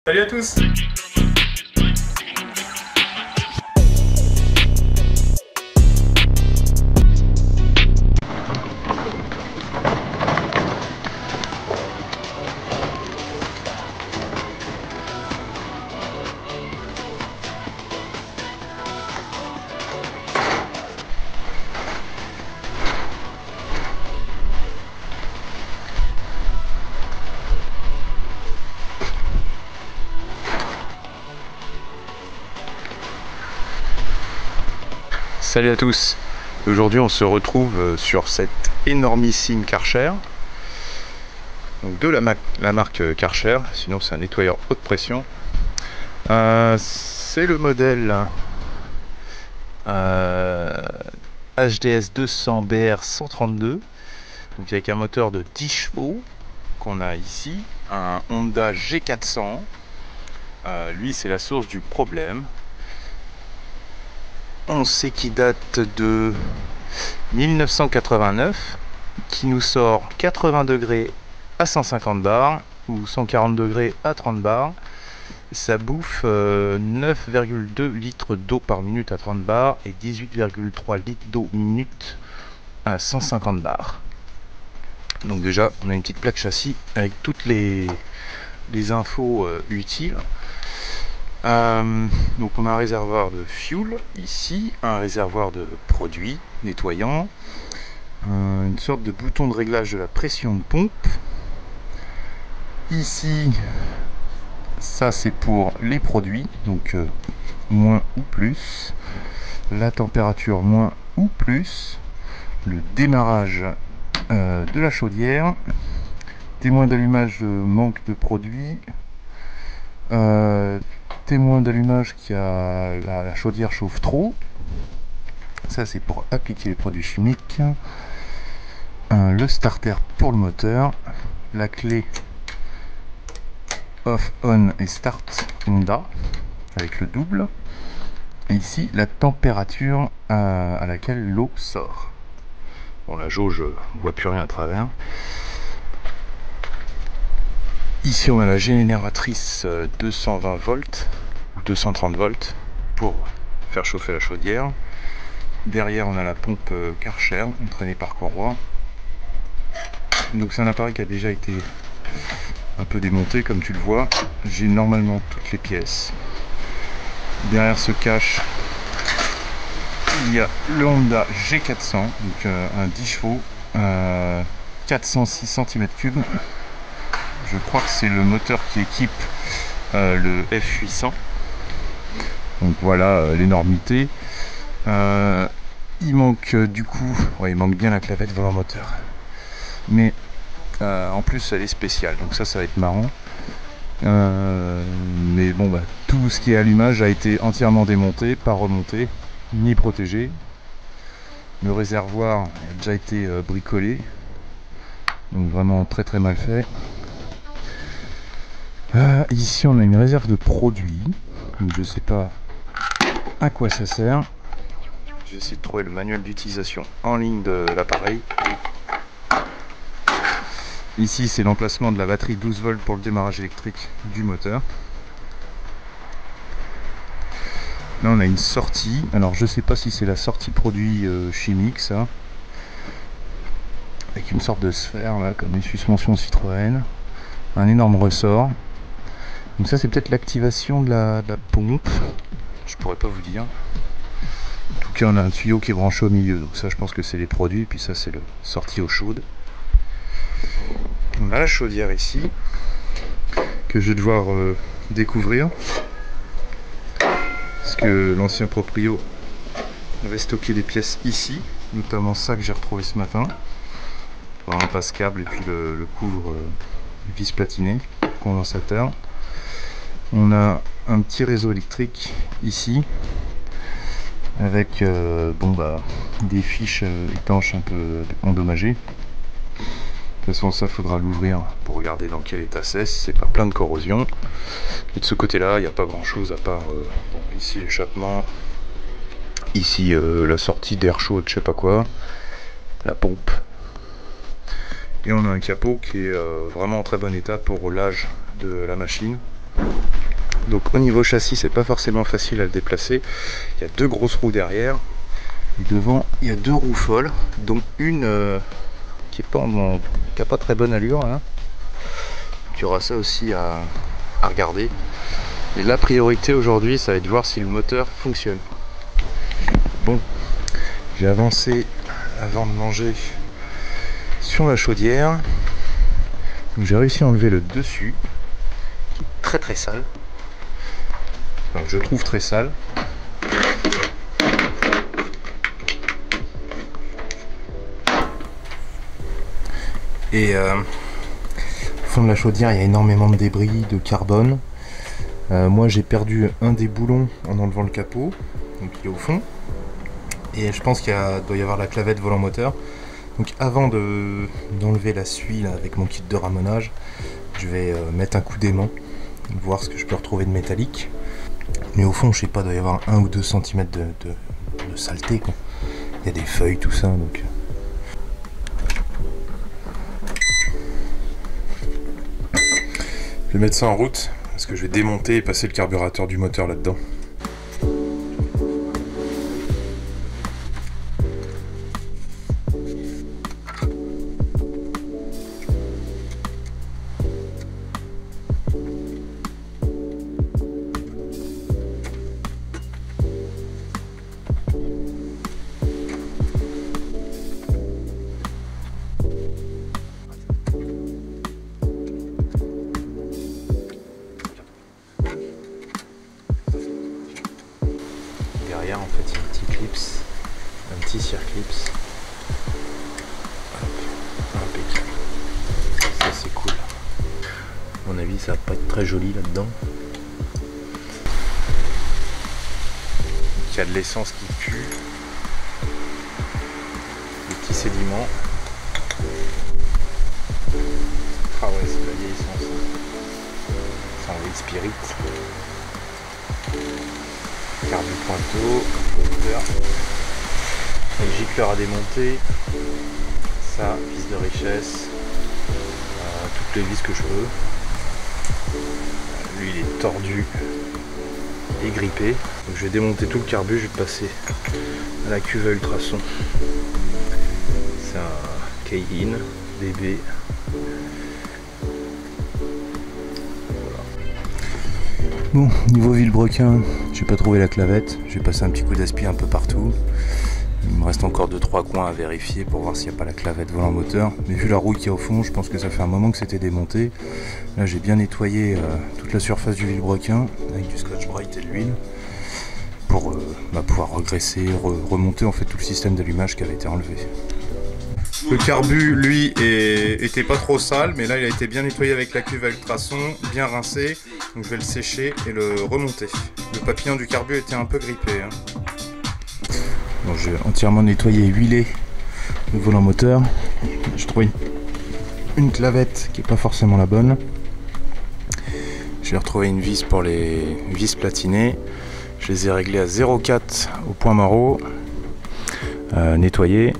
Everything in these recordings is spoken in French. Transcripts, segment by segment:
Salut à tous! Salut à tous. Aujourd'hui on se retrouve sur cette énormissime Karcher. Donc de la marque Karcher, sinon c'est un nettoyeur haute pression. C'est le modèle HDS 200 BR 132, donc avec un moteur de 10 chevaux qu'on a ici, un Honda G400. Lui c'est la source du problème. On sait qu'il date de 1989, qui nous sort 80 degrés à 150 bars ou 140 degrés à 30 bars. Ça bouffe 9,2 litres d'eau par minute à 30 bars et 18,3 litres d'eau minute à 150 bars. Donc déjà on a une petite plaque châssis avec toutes les infos utiles. Donc on a un réservoir de fuel ici, un réservoir de produits nettoyants, une sorte de bouton de réglage de la pression de pompe. Ici, ça c'est pour les produits, donc moins ou plus, la température moins ou plus, le démarrage de la chaudière, témoin d'allumage de manque de produits, témoin d'allumage qui a la chaudière chauffe trop, ça c'est pour appliquer les produits chimiques, le starter pour le moteur, la clé off, on et start Honda avec le double, et ici la température à laquelle l'eau sort. Bon, la jauge, on voit plus rien à travers. Ici on a la génératrice 220 volts ou 230 volts pour faire chauffer la chaudière. Derrière on a la pompe Karcher entraînée par courroie. Donc c'est un appareil qui a déjà été un peu démonté comme tu le vois. J'ai normalement toutes les pièces. Derrière se cache, il y a le Honda G400, donc un 10 chevaux, 406 cm3. Je crois que c'est le moteur qui équipe le F800. Donc voilà l'énormité. Il manque du coup, ouais, il manque bien la clavette volant moteur. Mais en plus elle est spéciale, donc ça va être marrant. Mais bon, bah, tout ce qui est allumage a été entièrement démonté, pas remonté, ni protégé. Le réservoir a déjà été bricolé, donc vraiment très très mal fait. Ici on a une réserve de produits, donc je sais pas à quoi ça sert. J'ai essayé de trouver le manuel d'utilisation en ligne de l'appareil. Ici c'est l'emplacement de la batterie 12 volts pour le démarrage électrique du moteur. Là on a une sortie, alors je sais pas si c'est la sortie produit chimique ça, avec une sorte de sphère là comme une suspension Citroën, un énorme ressort. Donc ça c'est peut-être l'activation de la pompe, je pourrais pas vous dire. En tout cas on a un tuyau qui est branché au milieu, donc ça je pense que c'est les produits, puis ça c'est le sortie eau chaude. On a la chaudière ici, que je vais devoir découvrir, parce que l'ancien proprio avait stocké des pièces ici, notamment ça que j'ai retrouvé ce matin. Un passe-câble et puis le couvre vis platiné, condensateur. On a un petit réseau électrique ici, avec des fiches étanches un peu endommagées. De toute façon ça faudra l'ouvrir pour regarder dans quel état c'est pas plein de corrosion. Et de ce côté là il n'y a pas grand chose à part ici l'échappement, ici la sortie d'air chaud, je sais pas quoi, la pompe. Et on a un capot qui est vraiment en très bon état pour l'âge de la machine. Donc au niveau châssis, c'est pas forcément facile à le déplacer. Il y a deux grosses roues derrière. Et devant, il y a deux roues folles, dont une qui a pas très bonne allure. Hein. Tu auras ça aussi à regarder. Et la priorité aujourd'hui, ça va être de voir si le moteur fonctionne. Bon, j'ai avancé avant de manger sur la chaudière. J'ai réussi à enlever le dessus, qui est très sale. Enfin, je trouve très sale. Et au fond de la chaudière, il y a énormément de débris, de carbone. Moi j'ai perdu un des boulons en enlevant le capot, donc il est au fond. Et je pense qu'il doit y avoir la clavette volant moteur. Donc avant d'enlever la suie là, avec mon kit de ramonage, je vais mettre un coup d'aimant, voir ce que je peux retrouver de métallique. Mais au fond, je sais pas, il doit y avoir 1 ou 2 cm de saleté, quoi. Il y a des feuilles, tout ça, donc... Je vais mettre ça en route, parce que je vais démonter et passer le carburateur du moteur là-dedans. Derrière, en fait, il y a un petit clips, un petit circlips. Impeccable. Ça, c'est cool. À mon avis, ça va pas être très joli là-dedans. Il y a de l'essence qui pue. Des petits sédiments. Ah ouais, c'est de la vieille essence. C'est un White Spirit. Carbu pointeau, moteur, les gicleurs à démonter, ça, vis de richesse, toutes les vis que je veux. Lui il est tordu et grippé, donc je vais démonter tout le carbu, je vais passer à la cuve à ultrasons. C'est un Keihin DB. Bon, niveau vilebrequin, j'ai pas trouvé la clavette, j'ai passé un petit coup d'aspi un peu partout. Il me reste encore 2-3 coins à vérifier pour voir s'il n'y a pas la clavette volant moteur. Mais vu la rouille qu'il y a au fond, je pense que ça fait un moment que c'était démonté. Là j'ai bien nettoyé toute la surface du vilebrequin avec du Scotch-Brite et de l'huile pour pouvoir regresser, remonter en fait tout le système d'allumage qui avait été enlevé. Le carbu, lui, était pas trop sale, mais là il a été bien nettoyé avec la cuve à ultrasons, bien rincé. Donc je vais le sécher et le remonter. Le papillon du carbu était un peu grippé. Hein. Bon, j'ai entièrement nettoyé et huilé le volant moteur. J'ai trouvé une clavette qui est pas forcément la bonne. J'ai retrouvé une vis pour les vis platinées. Je les ai réglées à 0,4 au point maro. Nettoyé.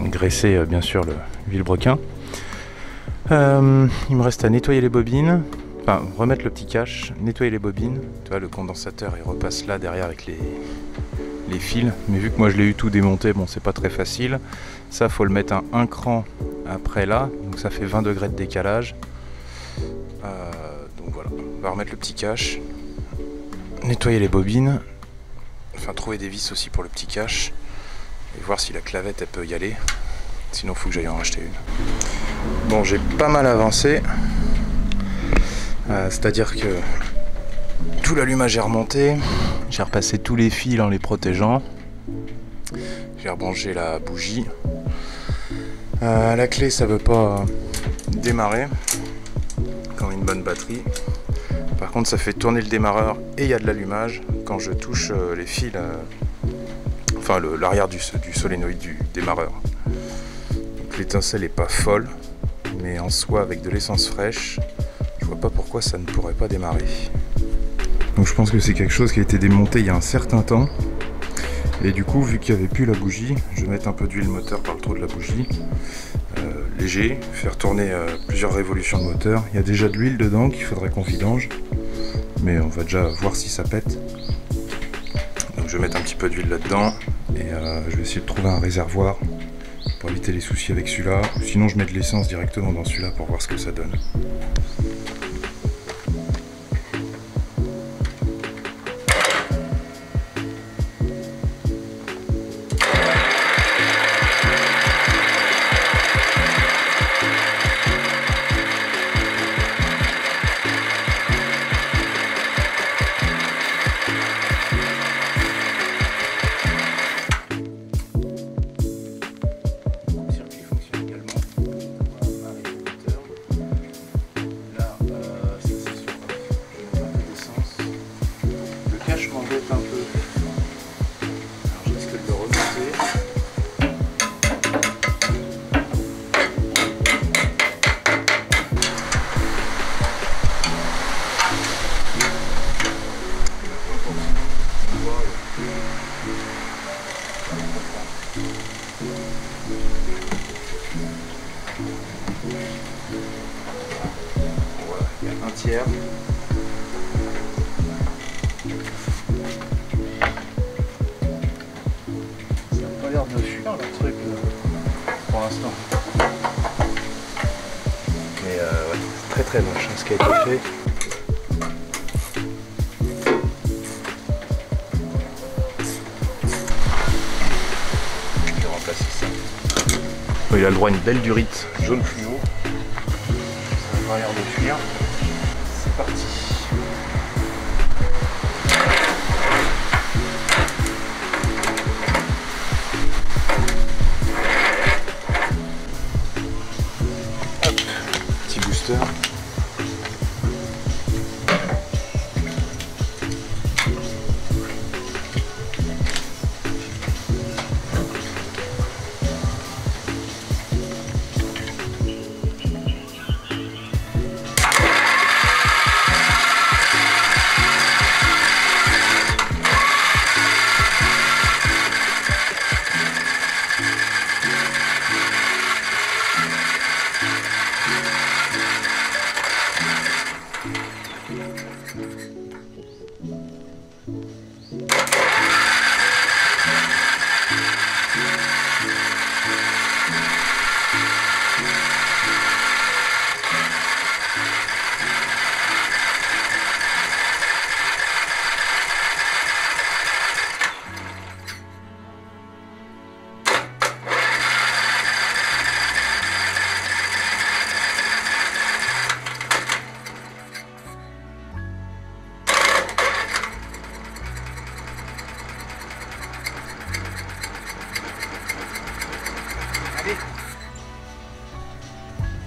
Graisser bien sûr le vilebrequin. Il me reste à nettoyer les bobines, enfin remettre le petit cache, nettoyer les bobines. Tu vois, le condensateur il repasse là derrière avec les fils, mais vu que moi je l'ai eu tout démonté, bon c'est pas très facile. Ça faut le mettre un cran après là, donc ça fait 20 degrés de décalage. Donc voilà, on va remettre le petit cache, nettoyer les bobines, enfin trouver des vis aussi pour le petit cache. Et voir si la clavette elle peut y aller, sinon il faut que j'aille en racheter une. Bon, j'ai pas mal avancé, c'est à dire que tout l'allumage est remonté, j'ai repassé tous les fils en les protégeant, j'ai rebranché la bougie, la clé ça veut pas démarrer comme une bonne batterie. Par contre ça fait tourner le démarreur et il y a de l'allumage quand je touche les fils, enfin l'arrière du solénoïde du démarreur. L'étincelle est pas folle, mais en soi avec de l'essence fraîche, je vois pas pourquoi ça ne pourrait pas démarrer. Donc je pense que c'est quelque chose qui a été démonté il y a un certain temps. Et du coup, vu qu'il n'y avait plus la bougie, je vais mettre un peu d'huile moteur par le trou de la bougie. Léger, faire tourner plusieurs révolutions de moteur. Il y a déjà de l'huile dedans qu'il faudrait qu'on vidange. mais on va déjà voir si ça pète. Donc je vais mettre un petit peu d'huile là-dedans et je vais essayer de trouver un réservoir pour éviter les soucis avec celui-là. Sinon je mets de l'essence directement dans celui-là pour voir ce que ça donne. Je m'embête un peu, alors je risque de le remonter. Voilà, il y a un tiers. De fuir le truc pour l'instant, mais ouais, c'est très moche ce qui a été fait. Je vais remplacer ça. Il a le droit à une belle durite jaune fluo, ça n'a pas l'air de fuir. C'est parti. Booster.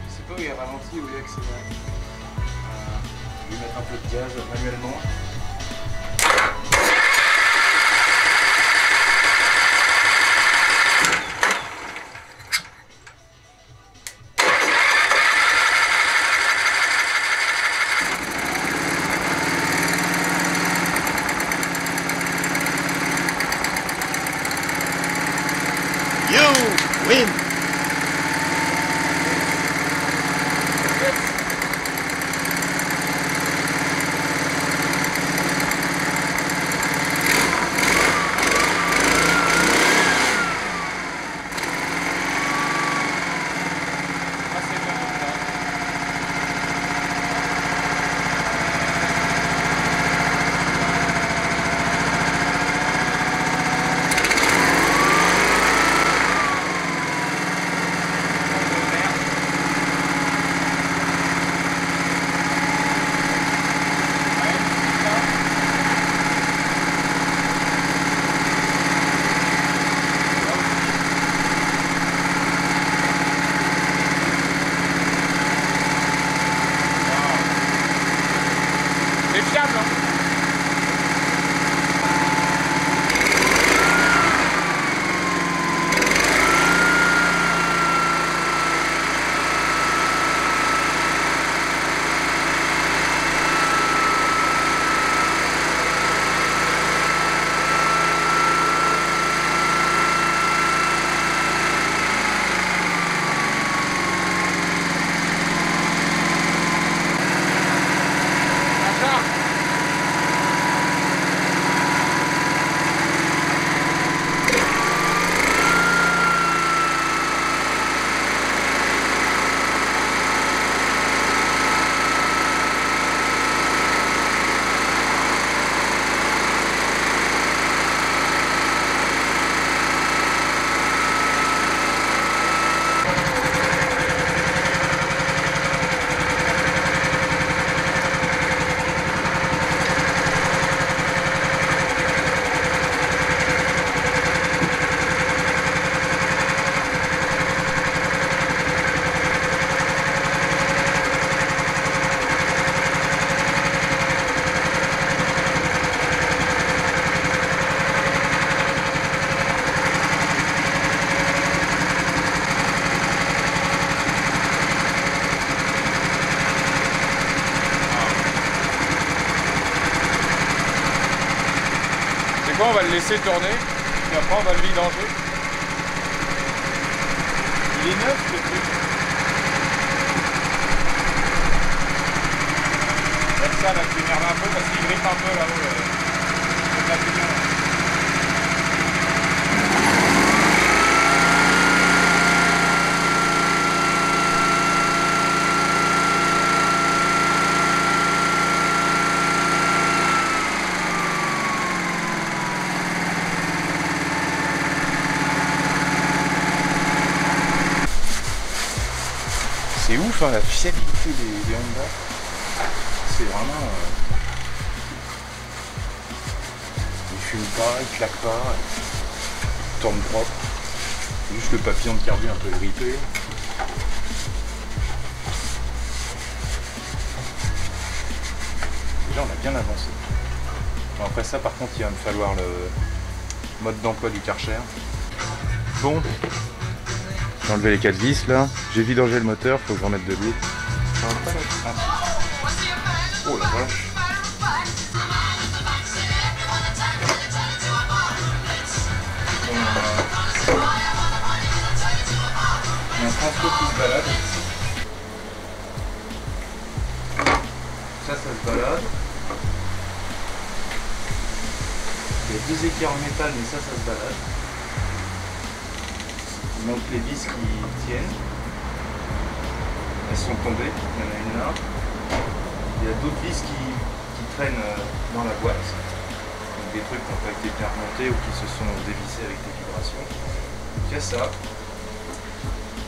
Je sais pas où il a ralenti ou il a accéléré. Je vais mettre un peu de gaz manuellement. You win! fois on va le laisser tourner, et après on va le vidanger. Il est neuf le truc. Comme ça là tu énerves un peu parce qu'il grippe un peu là-haut. C'est ouf hein, la fiabilité des Honda. C'est vraiment... il fume pas, il claque pas, il tourne propre. Juste le papillon de carbu un peu grippé. Déjà on a bien avancé. Bon, après ça par contre il va me falloir le mode d'emploi du Karcher. Bon. J'ai enlevé les 4 vis là, j'ai vidangé le moteur, faut que je remette de l'eau. Oh la vache. Il y a un transport qui se balade. Ça se balade. Il y a 2 équerres en métal mais ça se balade. Il manque les vis qui tiennent. Elles sont tombées, il y en a une là. Il y a d'autres vis qui traînent dans la boîte. Donc des trucs qui n'ont pas été bien remontés ou qui se sont dévissés avec des vibrations. Donc il y a ça.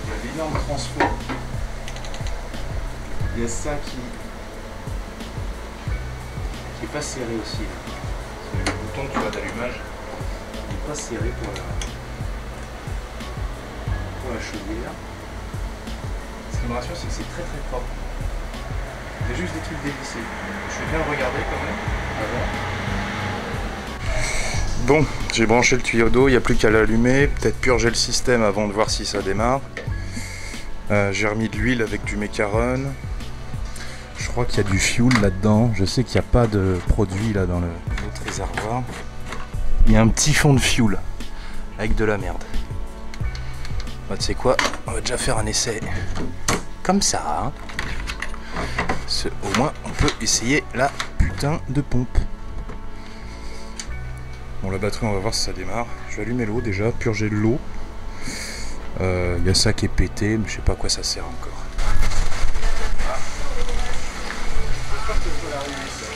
Il y a l'énorme transfo. Il y a ça qui est pas serré aussi. Le bouton tu vois d'allumage n'est pas serré pour la chaudière. Ce qui me rassure, c'est que c'est très très propre. C'est juste des trucs dévissés. Je vais bien le regarder quand même avant. Bon, j'ai branché le tuyau d'eau, il n'y a plus qu'à l'allumer, peut-être purger le système avant de voir si ça démarre. J'ai remis de l'huile avec du Mécaron. Je crois qu'il y a du fuel là-dedans. Je sais qu'il n'y a pas de produit là dans l'autre réservoir. Il y a un petit fond de fuel avec de la merde. Bah, tu sais quoi, on va déjà faire un essai comme ça. Hein. Au moins, on peut essayer la putain de pompe. Bon, la batterie, on va voir si ça démarre. Je vais allumer l'eau déjà, purger de l'eau. Il y a ça qui est pété, mais je sais pas à quoi ça sert encore. J'espère que ça va arriver, ça.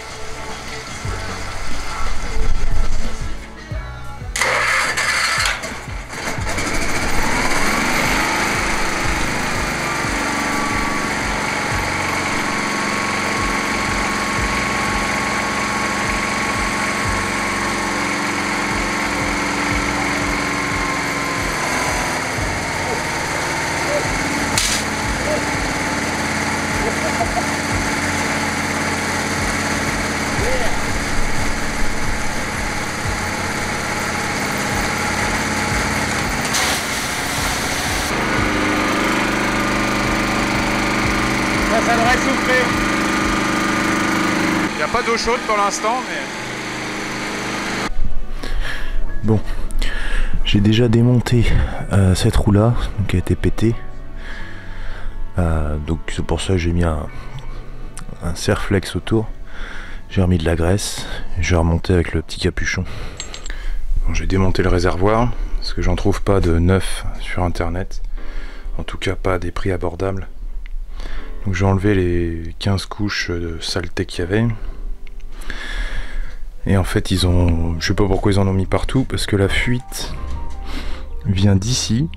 Ça devrait souffler. Il n'y a pas d'eau chaude pour l'instant, mais... Bon, j'ai déjà démonté cette roue là, qui a été pétée. Donc c'est pour ça que j'ai mis un serre-flex autour. J'ai remis de la graisse, je vais remonter avec le petit capuchon. Bon, j'ai démonté le réservoir, parce que j'en trouve pas de neuf sur internet. En tout cas pas à des prix abordables. Donc j'ai enlevé les 15 couches de saleté qu'il y avait. Et en fait ils ont... Je sais pas pourquoi ils en ont mis partout, parce que la fuite vient d'ici,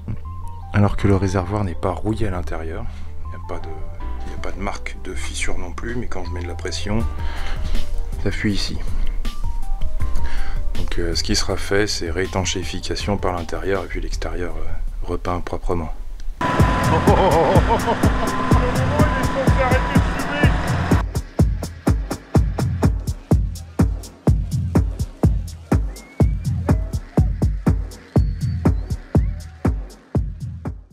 alors que le réservoir n'est pas rouillé à l'intérieur. Il n'y a pas de marque de fissure non plus, mais quand je mets de la pression, ça fuit ici. Donc ce qui sera fait, c'est réétanchéification par l'intérieur et puis l'extérieur repeint proprement.